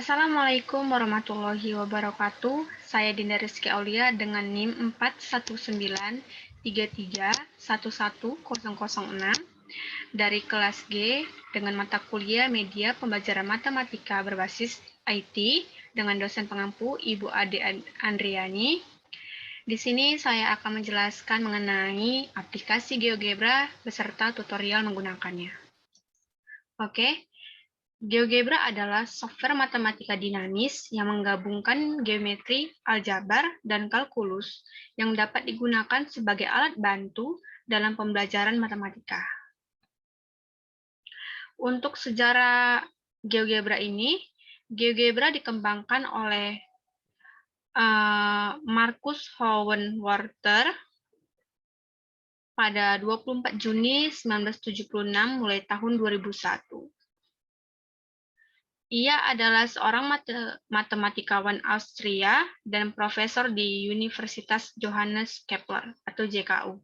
Assalamualaikum warahmatullahi wabarakatuh. Saya Dinda Rizky Aulia dengan NIM 41933111006 dari kelas G dengan mata kuliah Media Pembelajaran Matematika berbasis IT dengan dosen pengampu Ibu Ade Andriani. Di sini saya akan menjelaskan mengenai aplikasi GeoGebra beserta tutorial menggunakannya. Oke. GeoGebra adalah software matematika dinamis yang menggabungkan geometri, aljabar, dan kalkulus yang dapat digunakan sebagai alat bantu dalam pembelajaran matematika. Untuk sejarah GeoGebra ini, GeoGebra dikembangkan oleh Marcus Hohenwarter pada 24 Juni 1976 mulai tahun 2001. Ia adalah seorang matematikawan Austria dan profesor di Universitas Johannes Kepler atau JKU.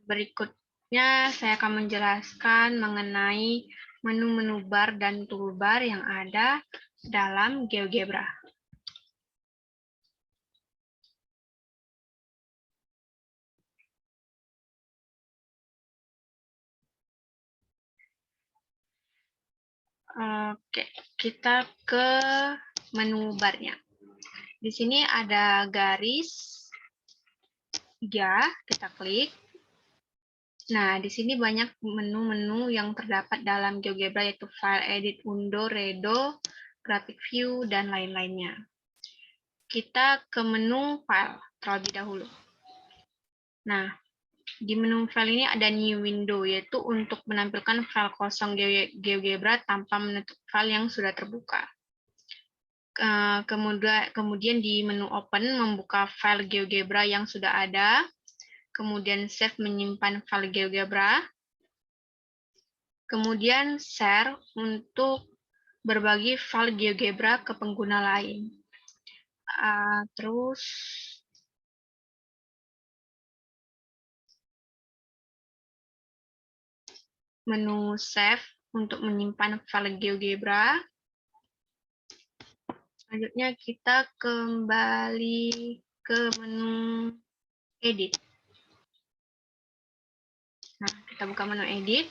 Berikutnya saya akan menjelaskan mengenai menu-menu bar dan toolbar yang ada dalam GeoGebra. Oke, kita ke menu barnya. Di sini ada garis, ya, kita klik. Nah, di sini banyak menu-menu yang terdapat dalam GeoGebra, yaitu File, Edit, Undo, Redo, Graphic View, dan lain-lainnya. Kita ke menu File terlebih dahulu. Nah, di menu file ini ada New Window, yaitu untuk menampilkan file kosong GeoGebra tanpa menutup file yang sudah terbuka. Kemudian di menu Open, membuka file GeoGebra yang sudah ada. Kemudian Save, menyimpan file GeoGebra. Kemudian Share, untuk berbagi file GeoGebra ke pengguna lain. Terus menu Save untuk menyimpan file GeoGebra. Selanjutnya kita kembali ke menu Edit. Nah, kita buka menu Edit.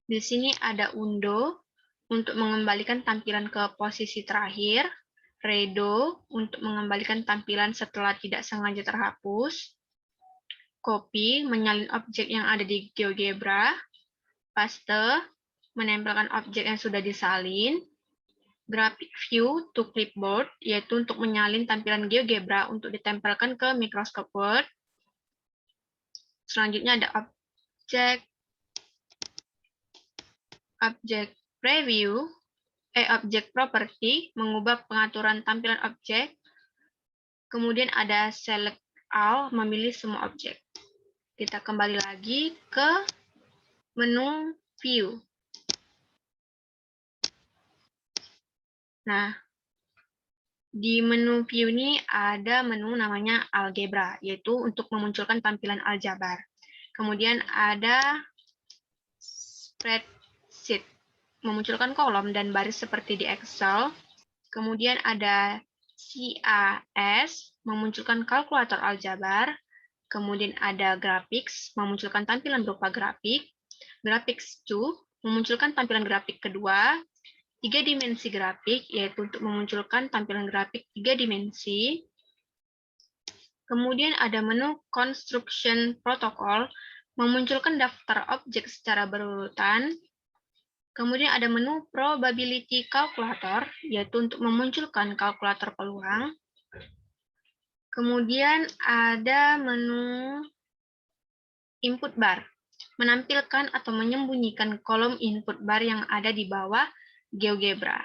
Di sini ada Undo untuk mengembalikan tampilan ke posisi terakhir. Redo untuk mengembalikan tampilan setelah tidak sengaja terhapus. Copy, menyalin objek yang ada di GeoGebra. Paste, menempelkan objek yang sudah disalin. Graphic View to Clipboard, yaitu untuk menyalin tampilan GeoGebra untuk ditempelkan ke Microsoft Word. Selanjutnya ada Object Preview, Object Property, mengubah pengaturan tampilan objek. Kemudian ada Select All, memilih semua objek. Kita kembali lagi ke menu View. Nah, di menu View ini ada menu namanya Algebra, yaitu untuk memunculkan tampilan aljabar. Kemudian ada Spreadsheet, memunculkan kolom dan baris seperti di Excel. Kemudian ada CAS, memunculkan kalkulator aljabar. Kemudian ada Graphics, memunculkan tampilan berupa grafik. Graphics 2, memunculkan tampilan grafik kedua. 3 dimensi grafik, yaitu untuk memunculkan tampilan grafik 3 dimensi. Kemudian ada menu Construction Protocol, memunculkan daftar objek secara berurutan. Kemudian ada menu Probability Calculator, yaitu untuk memunculkan kalkulator peluang. Kemudian ada menu Input Bar, menampilkan atau menyembunyikan kolom input bar yang ada di bawah GeoGebra.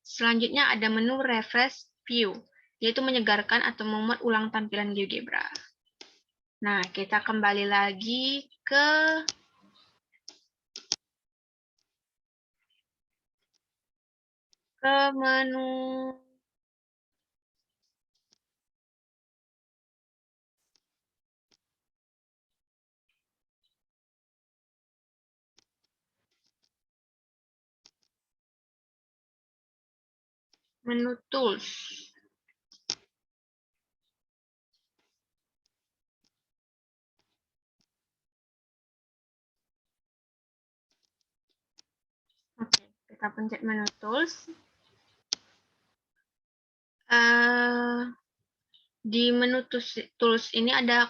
Selanjutnya ada menu Refresh View, yaitu menyegarkan atau memuat ulang tampilan GeoGebra. Nah, kita kembali lagi ke menu menu tools. Oke, kita pencet menu tools. Di menu tools ini ada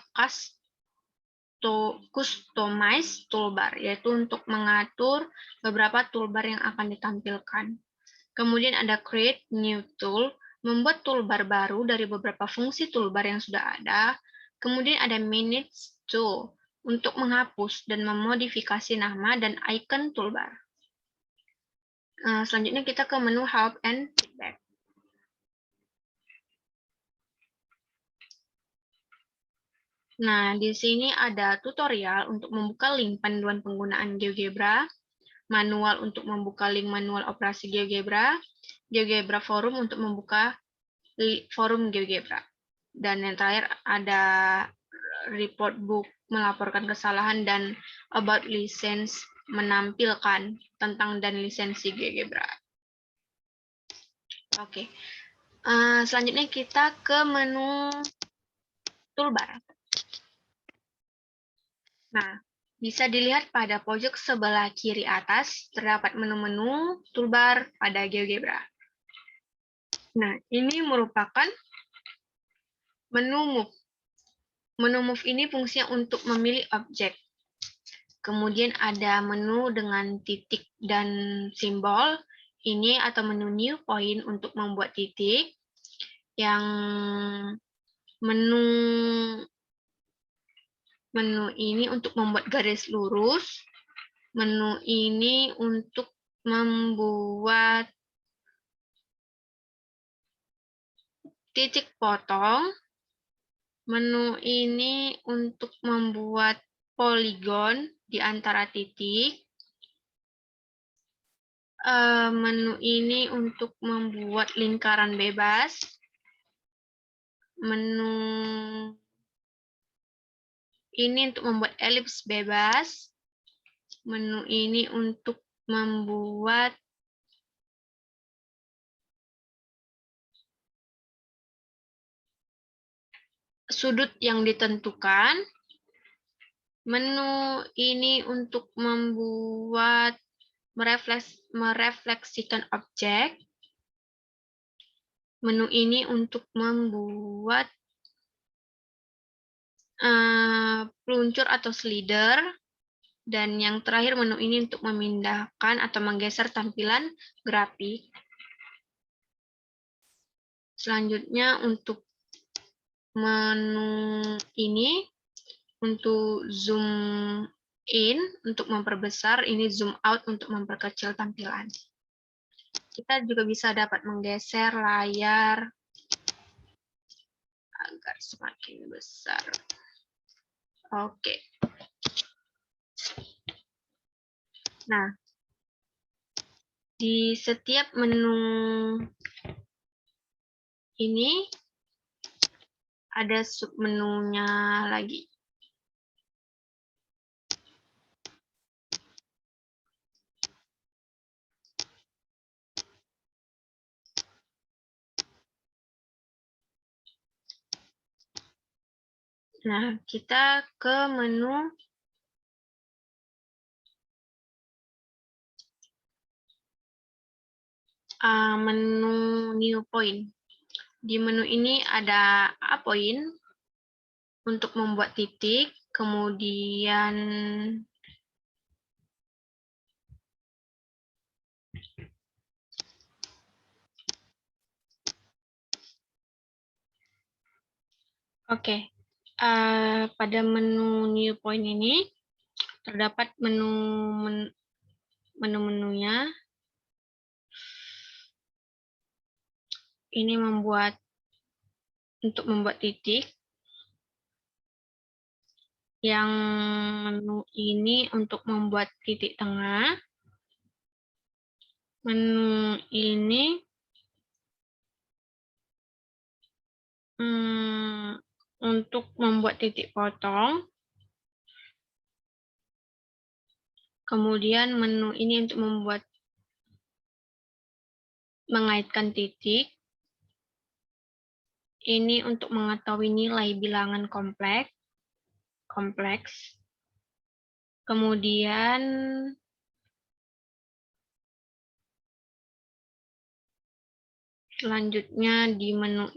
customize toolbar, yaitu untuk mengatur beberapa toolbar yang akan ditampilkan. Kemudian ada create new tool, membuat toolbar baru dari beberapa fungsi toolbar yang sudah ada. Kemudian ada manage tool, untuk menghapus dan memodifikasi nama dan icon toolbar. Selanjutnya kita ke menu help and feedback. Nah, di sini ada tutorial untuk membuka link panduan penggunaan GeoGebra, manual untuk membuka link manual operasi GeoGebra, GeoGebra forum untuk membuka forum GeoGebra. Dan yang terakhir ada report book melaporkan kesalahan dan about license menampilkan tentang dan lisensi GeoGebra. Oke. Selanjutnya kita ke menu toolbar. Nah, bisa dilihat pada pojok sebelah kiri atas, terdapat menu-menu toolbar pada GeoGebra. Nah, ini merupakan menu move. Menu move ini fungsinya untuk memilih objek. Kemudian ada menu dengan titik dan simbol. Ini atau menu new point untuk membuat titik. Yang menu ini untuk membuat garis lurus. Menu ini untuk membuat titik potong. Menu ini untuk membuat poligon di antara titik. Menu ini untuk membuat lingkaran bebas. Menu ini untuk membuat elips bebas. Menu ini untuk membuat sudut yang ditentukan. Menu ini untuk membuat merefleksikan objek. Menu ini untuk membuat peluncur atau slider. Dan yang terakhir menu ini untuk memindahkan atau menggeser tampilan grafik. Selanjutnya untuk menu ini untuk zoom in untuk memperbesar, ini zoom out untuk memperkecil tampilan. Kita juga bisa dapat menggeser layar agar semakin besar. Oke. Nah, di setiap menu ini ada submenunya lagi. Nah, kita ke menu new point. Di menu ini ada A point untuk membuat titik, kemudian pada menu new point ini terdapat menu-menunya. Ini untuk membuat titik. Yang menu ini untuk membuat titik tengah. Menu ini untuk membuat titik potong. Kemudian menu ini untuk membuat mengaitkan titik. Ini untuk mengetahui nilai bilangan kompleks. Kemudian selanjutnya di menu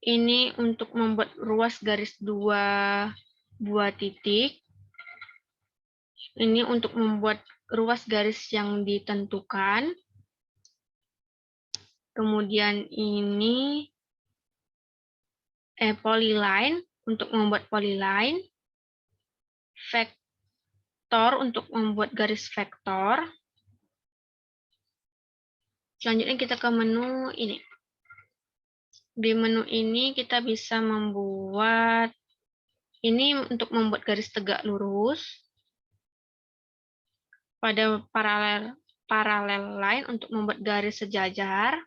ini untuk membuat ruas garis dua buah titik. Ini untuk membuat ruas garis yang ditentukan. Kemudian ini polyline untuk membuat polyline. Vektor untuk membuat garis vektor. Selanjutnya kita ke menu ini. Di menu ini kita bisa membuat, ini untuk membuat garis tegak lurus. Pada paralel line untuk membuat garis sejajar.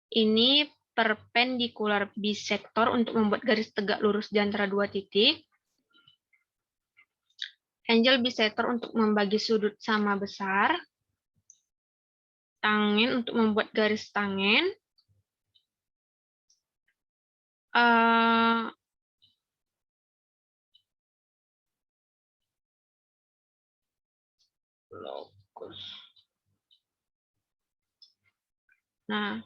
Ini perpendicular bisector untuk membuat garis tegak lurus di antara dua titik. Angle bisector untuk membagi sudut sama besar. Tangent untuk membuat garis tangent. Locus. Nah,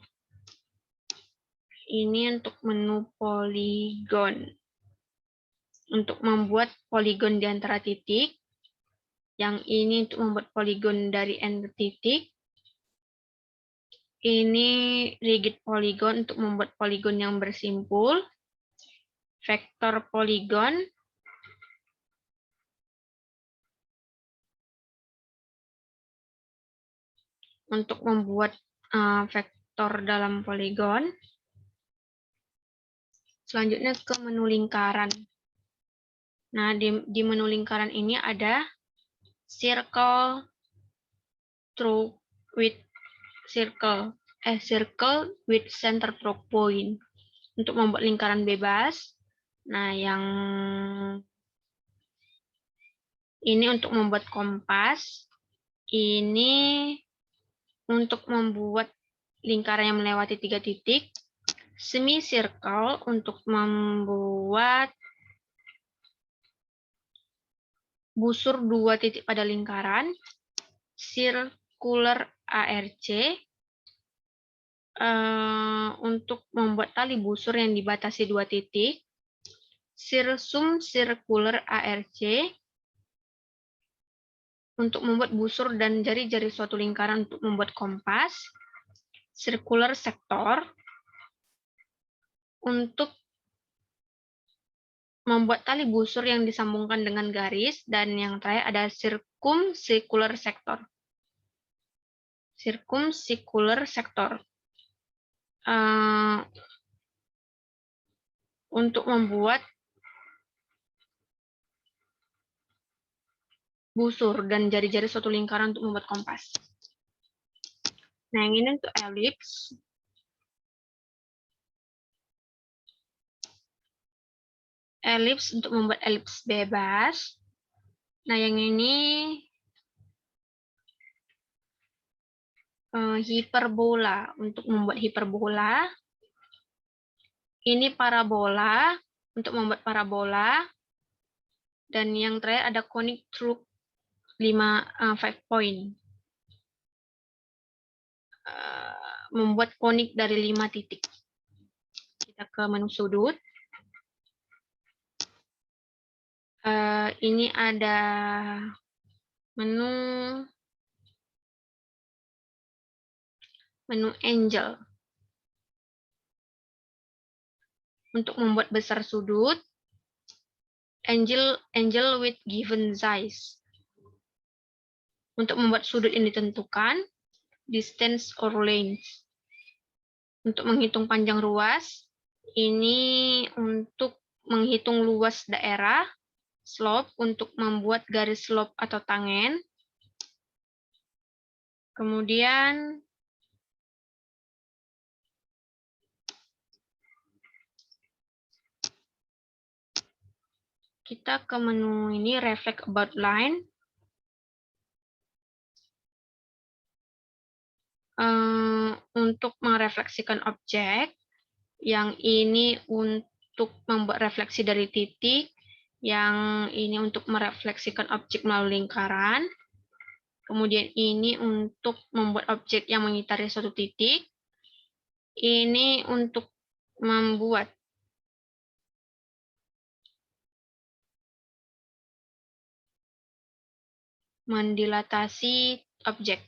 ini untuk menu poligon. Untuk membuat poligon di antara titik. Yang ini untuk membuat poligon dari end titik. Ini rigid polygon untuk membuat poligon yang bersimpul. Vektor poligon. Untuk membuat vektor dalam poligon. Selanjutnya ke menu lingkaran. Nah, di menu lingkaran ini ada circle with center stroke point untuk membuat lingkaran bebas. Nah, yang ini untuk membuat kompas. Ini untuk membuat lingkaran yang melewati 3 titik. Semicircle untuk membuat busur 2 titik pada lingkaran. Circular ARC untuk membuat tali busur yang dibatasi 2 titik. Circular ARC untuk membuat busur dan jari-jari suatu lingkaran untuk membuat kompas. Circular sector untuk membuat tali busur yang disambungkan dengan garis. Dan yang terakhir ada circumscircular sector. Circumscircular sector untuk membuat busur dan jari-jari suatu lingkaran untuk membuat kompas. Nah, yang ini untuk elips. Elips untuk membuat elips bebas. Nah, yang ini hiperbola untuk membuat hiperbola. Ini parabola untuk membuat parabola. Dan yang terakhir ada conic through 5 point. Membuat konik dari 5 titik. Kita ke menu sudut. Ini ada menu angle. Untuk membuat besar sudut. Angle with given size. Untuk membuat sudut yang ditentukan. Distance or length. Untuk menghitung panjang ruas. Ini untuk menghitung luas daerah. Slope untuk membuat garis slope atau tangent. Kemudian kita ke menu ini reflect about line. untuk merefleksikan objek, yang ini untuk membuat refleksi dari titik, yang ini untuk merefleksikan objek melalui lingkaran, kemudian ini untuk membuat objek yang mengitari suatu titik, ini untuk membuat mendilatasi objek.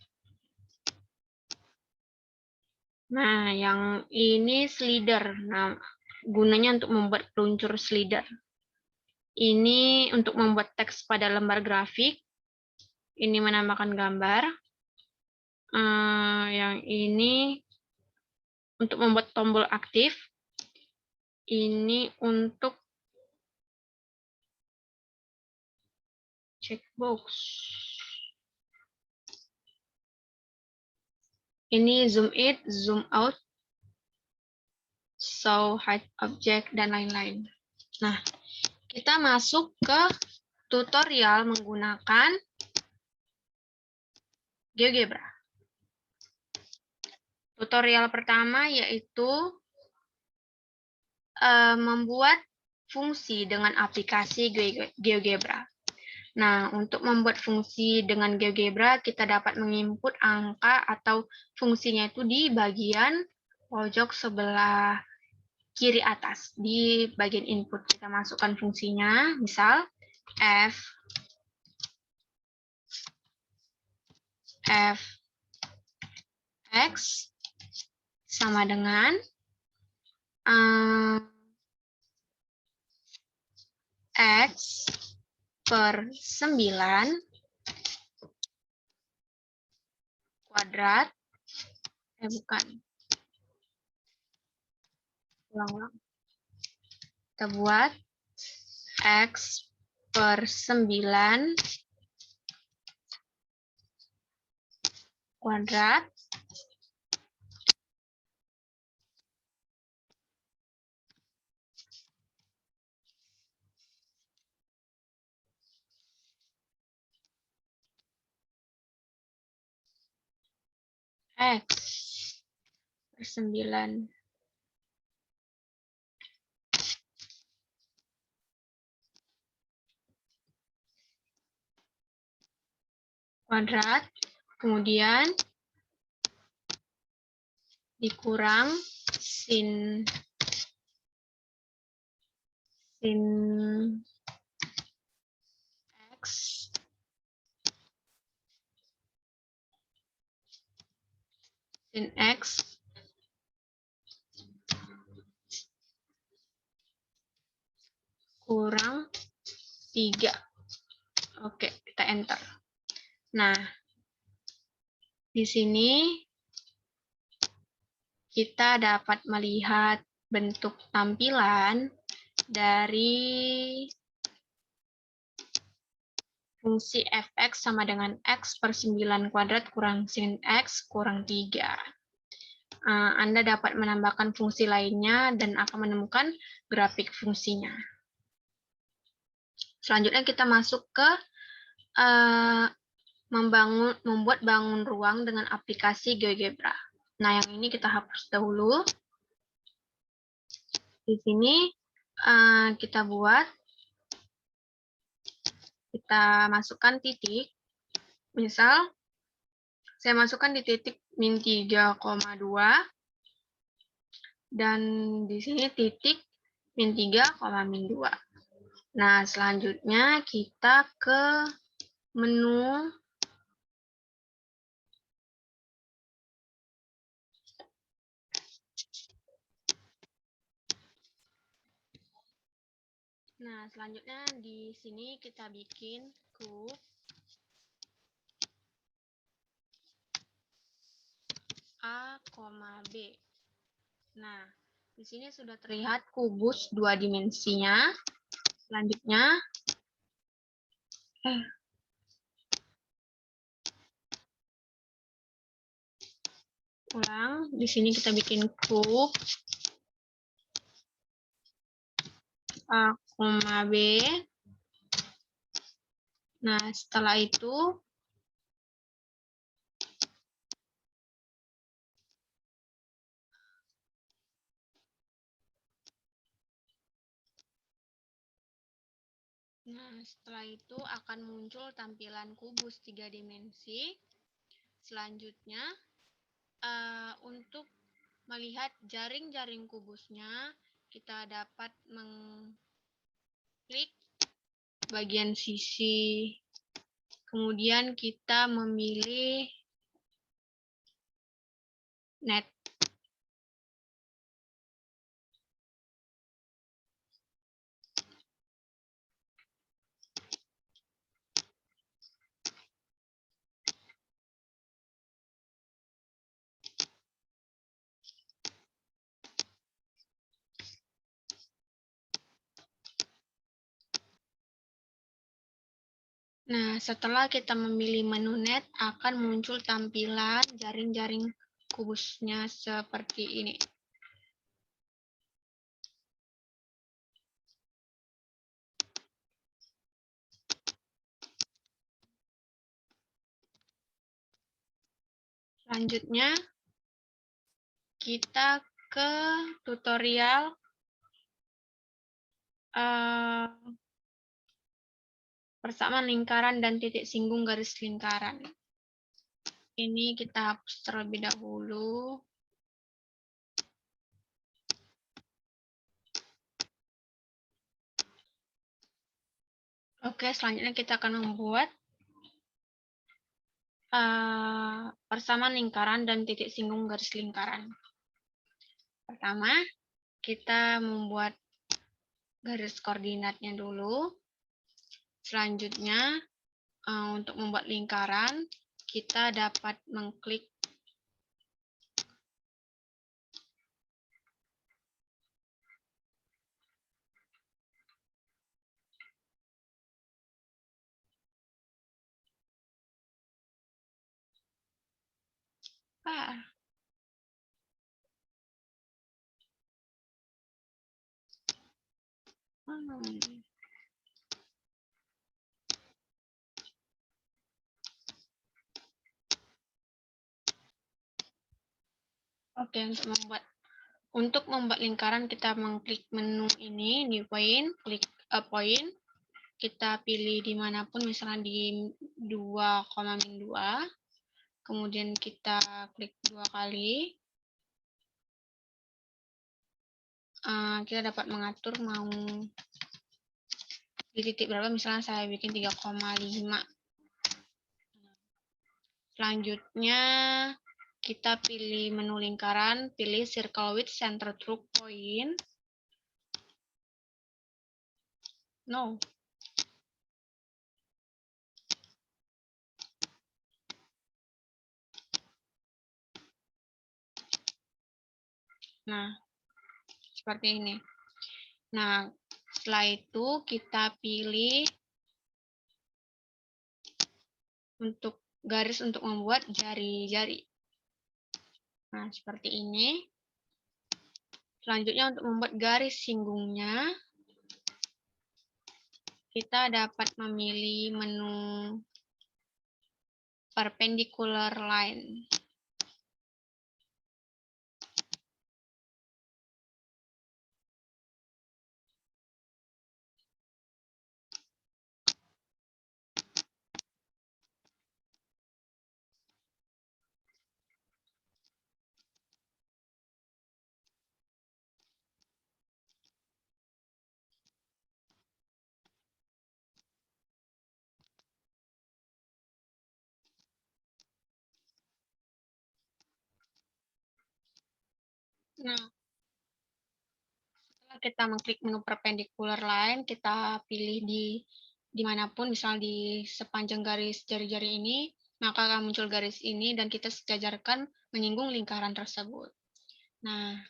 Nah, yang ini slider. Nah, gunanya untuk membuat peluncur slider. Ini untuk membuat teks pada lembar grafik. Ini menambahkan gambar. Yang ini untuk membuat tombol aktif. Ini untuk checkbox. Ini zoom in, zoom out, show hide object, dan lain-lain. Nah, kita masuk ke tutorial menggunakan GeoGebra. Tutorial pertama yaitu membuat fungsi dengan aplikasi GeoGebra. Nah, untuk membuat fungsi dengan GeoGebra, kita dapat menginput angka atau fungsinya itu di bagian pojok sebelah kiri atas. Di bagian input kita masukkan fungsinya, misal f x sama dengan x per 9 kuadrat, ulang-ulang. Kita buat x per 9 kuadrat x per 9 kuadrat, kemudian dikurang sin x kurang 3. Oke, kita enter. Nah, di sini kita dapat melihat bentuk tampilan dari fungsi fx sama dengan x per 9 kuadrat kurang sin x kurang 3. Anda dapat menambahkan fungsi lainnya dan akan menemukan grafik fungsinya. Selanjutnya kita masuk ke membuat bangun ruang dengan aplikasi GeoGebra. Nah, yang ini kita hapus dahulu. Di sini kita masukkan titik. Misal, saya masukkan di titik min 3,2 dan di sini titik min 3, min 2. Nah, selanjutnya kita ke menu selanjutnya di sini kita bikin kub A, B. Nah, di sini sudah terlihat kubus 2 dimensinya. Selanjutnya, di sini kita bikin kub A, B. Nah, setelah itu Nah, setelah itu akan muncul tampilan kubus 3 dimensi. Selanjutnya, untuk melihat jaring-jaring kubusnya, kita dapat mengklik bagian sisi. Kemudian kita memilih net. Nah, setelah kita memilih menu net, akan muncul tampilan jaring-jaring kubusnya seperti ini. Selanjutnya, kita ke tutorial persamaan lingkaran dan titik singgung garis lingkaran. Ini kita hapus terlebih dahulu. Oke, selanjutnya kita akan membuat persamaan lingkaran dan titik singgung garis lingkaran. Pertama, kita membuat garis koordinatnya dulu. Selanjutnya, untuk membuat lingkaran, kita dapat mengklik Oke, untuk membuat lingkaran, kita mengklik menu ini, new point, klik a point, kita pilih dimanapun, misalnya di 2,-2, kemudian kita klik 2 kali, kita dapat mengatur mau di titik berapa, misalnya saya bikin 3,5. Selanjutnya, kita pilih menu lingkaran, pilih circle with center through point. No. Nah, seperti ini. Nah, setelah itu kita pilih untuk garis untuk membuat jari-jari. Nah, seperti ini. Selanjutnya, untuk membuat garis singgungnya, kita dapat memilih menu perpendicular line. Nah, setelah kita mengklik menu perpendicular line, kita pilih dimanapun, misal di sepanjang garis jari-jari ini, maka akan muncul garis ini dan kita sejajarkan menyinggung lingkaran tersebut. Nah,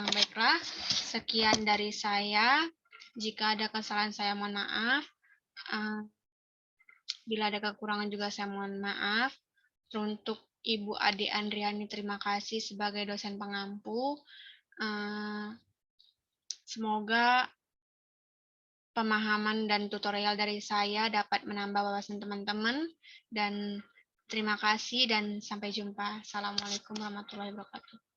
baiklah, sekian dari saya. Jika ada kesalahan, saya mohon maaf. Bila ada kekurangan juga saya mohon maaf. Untuk Ibu Ade Andriani, terima kasih sebagai dosen pengampu. Semoga pemahaman dan tutorial dari saya dapat menambah wawasan teman-teman. Dan terima kasih dan sampai jumpa. Assalamualaikum warahmatullahi wabarakatuh.